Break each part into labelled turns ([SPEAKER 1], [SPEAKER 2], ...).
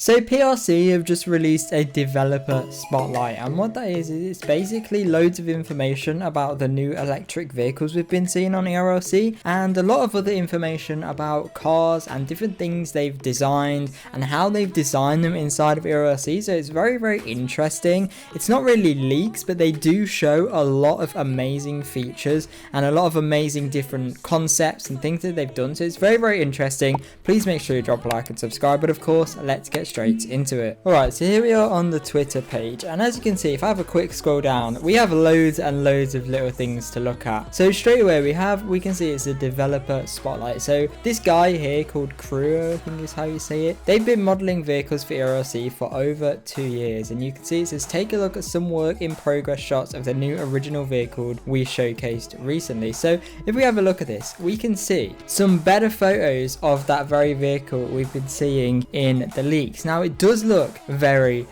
[SPEAKER 1] So PRC have just released a developer spotlight, and what that is it's basically loads of information about the new electric vehicles we've been seeing on ERLC, and a lot of other information about cars and different things they've designed and how they've designed them inside of ERLC. So it's very interesting. It's not really leaks, but they do show a lot of amazing features and a lot of amazing different concepts and things that they've done. So it's very interesting. Please make sure you drop a like and subscribe, but of course let's get straight into it. Alright, so here we are on the Twitter page, and as you can see, if I have a quick scroll down, we have loads and loads of little things to look at. So straight away we can see it's a developer spotlight. So this guy here called Crew, I think is how you say it, they've been modeling vehicles for ERLC for over 2 years, and you can see it says take a look at some work in progress shots of the new original vehicle we showcased recently. So if we have a look at this, we can see some better photos of that very vehicle we've been seeing in the leaks. Now it does look very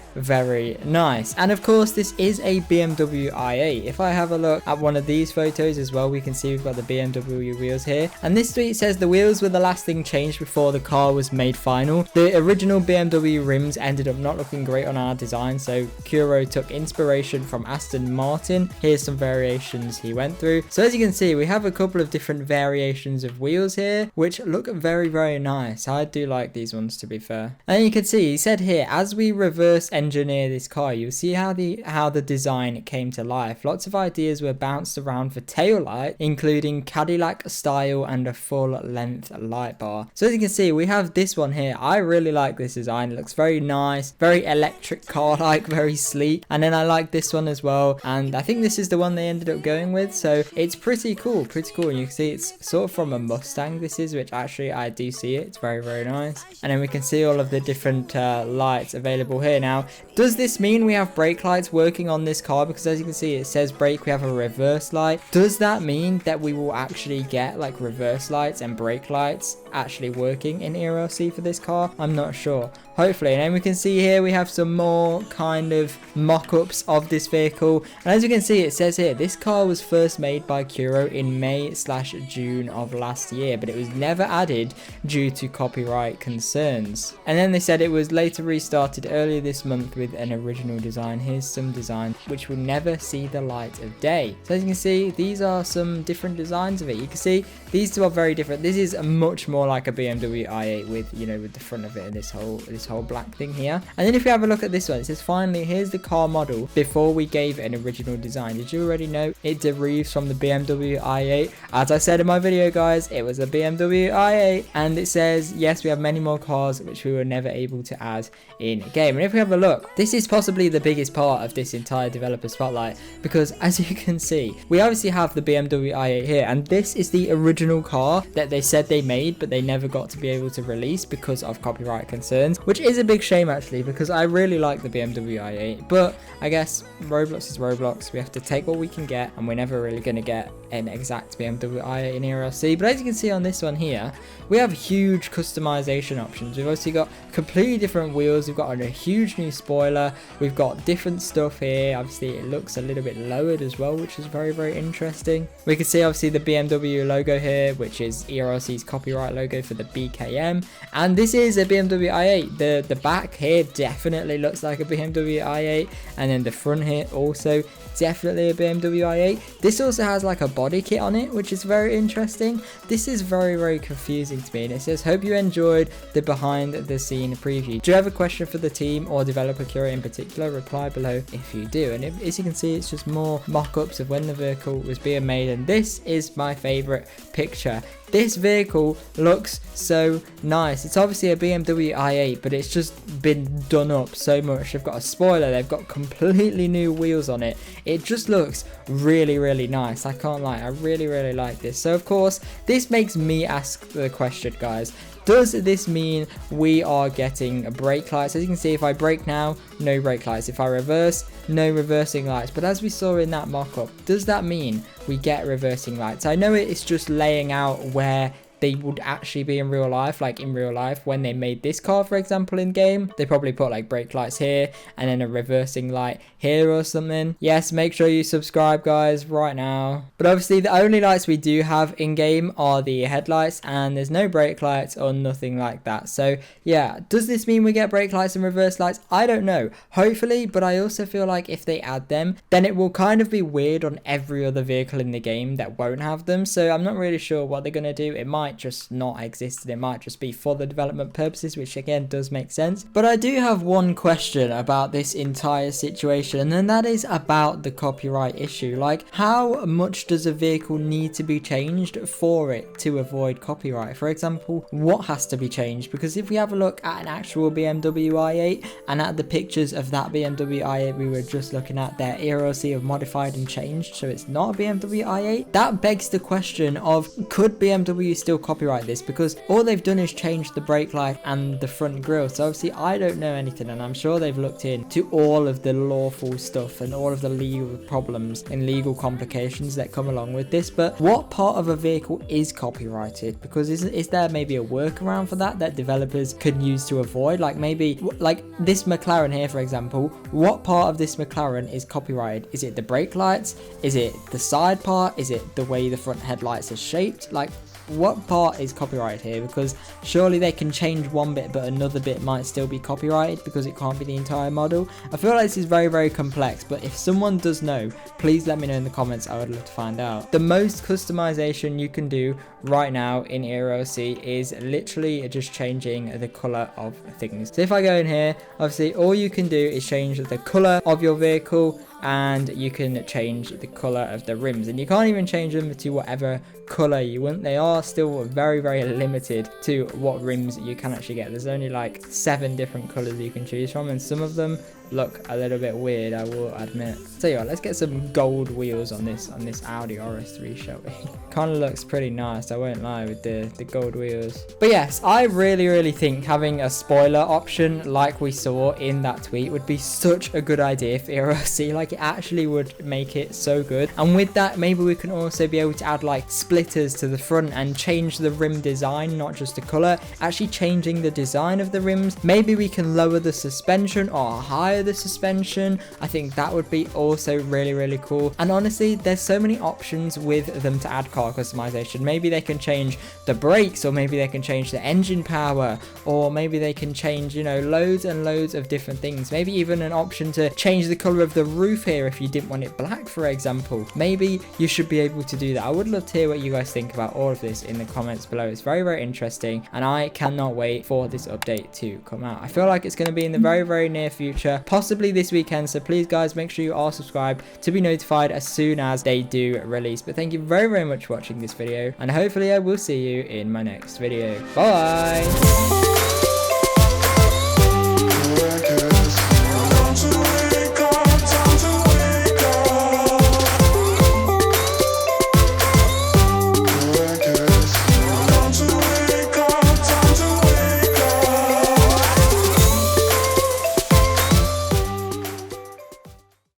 [SPEAKER 1] nice, and of course this is a BMW i8. If I have a look at one of these photos as well, we can see we've got the BMW wheels here, and this tweet says the wheels were the last thing changed before the car was made final. The original BMW rims ended up not looking great on our design, so Kuro took inspiration from Aston Martin. Here's some variations he went through. So as you can see, we have a couple of different variations of wheels here which look very nice. I do like these ones, to be fair. And you can see he said here, as we reverse engineer this car, you'll see how the design came to life. Lots of ideas were bounced around for tail light, including Cadillac style and a full length light bar. So as you can see, we have this one here. I really like this design. It looks very nice, very electric car like, very sleek. And then I like this one as well, and I think this is the one they ended up going with. So it's pretty cool. And you can see it's sort of from a Mustang, this is, which actually I do see it. It's very nice. And then we can see all of the different lights available here. Now, does this mean we have brake lights working on this car? Because as you can see, it says brake, we have a reverse light. Does that mean that we will actually get like reverse lights and brake lights actually working in ERLC for this car? I'm not sure. Hopefully. And then we can see here we have some more kind of mock-ups of this vehicle, and as you can see, it says here this car was first made by Kuro in May/June of last year, but it was never added due to copyright concerns. And then they said it was later restarted earlier this month with an original design. Here's some design which will never see the light of day. So as you can see, these are some different designs of it. You can see these two are very different. This is much more like a BMW i8 with, you know, with the front of it and this whole black thing here. And then if you have a look at this one, it says finally here's the car model before we gave it an original design. Did you already know it derives from the BMW i8? As I said in my video, guys, it was a BMW i8, and it says yes, we have many more cars which we were never able to add in game. And if we have a look, this is possibly the biggest part of this entire developer spotlight, because as you can see, we obviously have the BMW i8 here, and this is the original car that they said they made but they never got to be able to release because of copyright concerns, which is a big shame actually, because I really like the BMW i8, but I guess Roblox is Roblox. We have to take what we can get, and we're never really going to get an exact BMW i8 in ERLC. But as you can see on this one here, we have huge customization options. We've obviously got completely different wheels, we've got a huge new spoiler, we've got different stuff here. Obviously it looks a little bit lowered as well, which is very interesting. We can see obviously the BMW logo here, which is ERLC's copyright logo for the BKM, and this is a BMW i8. The back here definitely looks like a BMW i8, and then the front here also definitely a BMW i8. This also has like a body kit on it, which is very interesting. This is very confusing to me, and it says hope you enjoyed the behind the scene preview. Do you have a question for the team or developer Kuro in particular? Reply below if you do. And as you can see, it's just more mock-ups of when the vehicle was being made, and this is my favorite picture. This vehicle looks so nice. It's obviously a BMW i8, but it's just been done up so much. They've got a spoiler, they've got completely new wheels on it. It just looks really nice. I can't lie, I really like this. So of course, this makes me ask the question, guys. Does this mean we are getting brake lights? As you can see, if I brake now, no brake lights. If I reverse, no reversing lights. But as we saw in that mock-up, does that mean we get reversing lights? I know it's just laying out where they would actually be in real life. Like in real life, when they made this car, for example, in game, they probably put like brake lights here and then a reversing light here or something. Yes, make sure you subscribe, guys, right now. But obviously the only lights we do have in game are the headlights, and there's no brake lights or nothing like that. So yeah, does this mean we get brake lights and reverse lights? I don't know, hopefully, but I also feel like if they add them, then it will kind of be weird on every other vehicle in the game that won't have them. So I'm not really sure what they're going to do. It might just not exist, and it might just be for the development purposes, which again does make sense. But I do have one question about this entire situation, and that is about the copyright issue. Like, how much does a vehicle need to be changed for it to avoid copyright? For example, what has to be changed? Because if we have a look at an actual BMW i8 and at the pictures of that BMW i8 we were just looking at, their ERLC have modified and changed, so it's not a BMW i8. That begs the question of, could BMW still copyright this? Because all they've done is change the brake light and the front grille. So obviously I don't know anything, and I'm sure they've looked into all of the lawful stuff and all of the legal problems and legal complications that come along with this. But what part of a vehicle is copyrighted? Because is there maybe a workaround for that developers could use to avoid? Like maybe like this McLaren here, for example, what part of this McLaren is copyrighted? Is it the brake lights? Is it the side part? Is it the way the front headlights are shaped? Like, what part is copyrighted here? Because surely they can change one bit but another bit might still be copyrighted because it can't be the entire model. I feel like this is very, very complex, but if someone does know, please let me know in the comments. I would love to find out. The most customization you can do right now in ERLC is literally just changing the color of things. So if I go in here, obviously all you can do is change the color of your vehicle, and you can change the color of the rims, and you can't even change them to whatever color you want. They are still very, very limited to what rims you can actually get. There's only like 7 different colors you can choose from, and some of them look a little bit weird, I will admit. So yeah, let's get some gold wheels on this Audi RS3, shall we? Kind of looks pretty nice, I won't lie, with the gold wheels. But yes, I really think having a spoiler option like we saw in that tweet would be such a good idea for ERLC. Like, it actually would make it so good. And with that, maybe we can also be able to add like splitters to the front and change the rim design, not just the color, actually changing the design of the rims. Maybe we can lower the suspension or higher the suspension. I think that would be also really cool. And honestly, there's so many options with them to add car customization. Maybe they can change the brakes, or maybe they can change the engine power, or maybe they can change, you know, loads and loads of different things. Maybe even an option to change the color of the roof here if you didn't want it black, for example. Maybe you should be able to do that. I would love to hear what you guys think about all of this in the comments below. It's very interesting, and I cannot wait for this update to come out. I feel like it's going to be in the very near future, possibly this weekend. So please, guys, make sure you are subscribed to be notified as soon as they do release. But thank you very much for watching this video, and hopefully I will see you in my next video. Bye.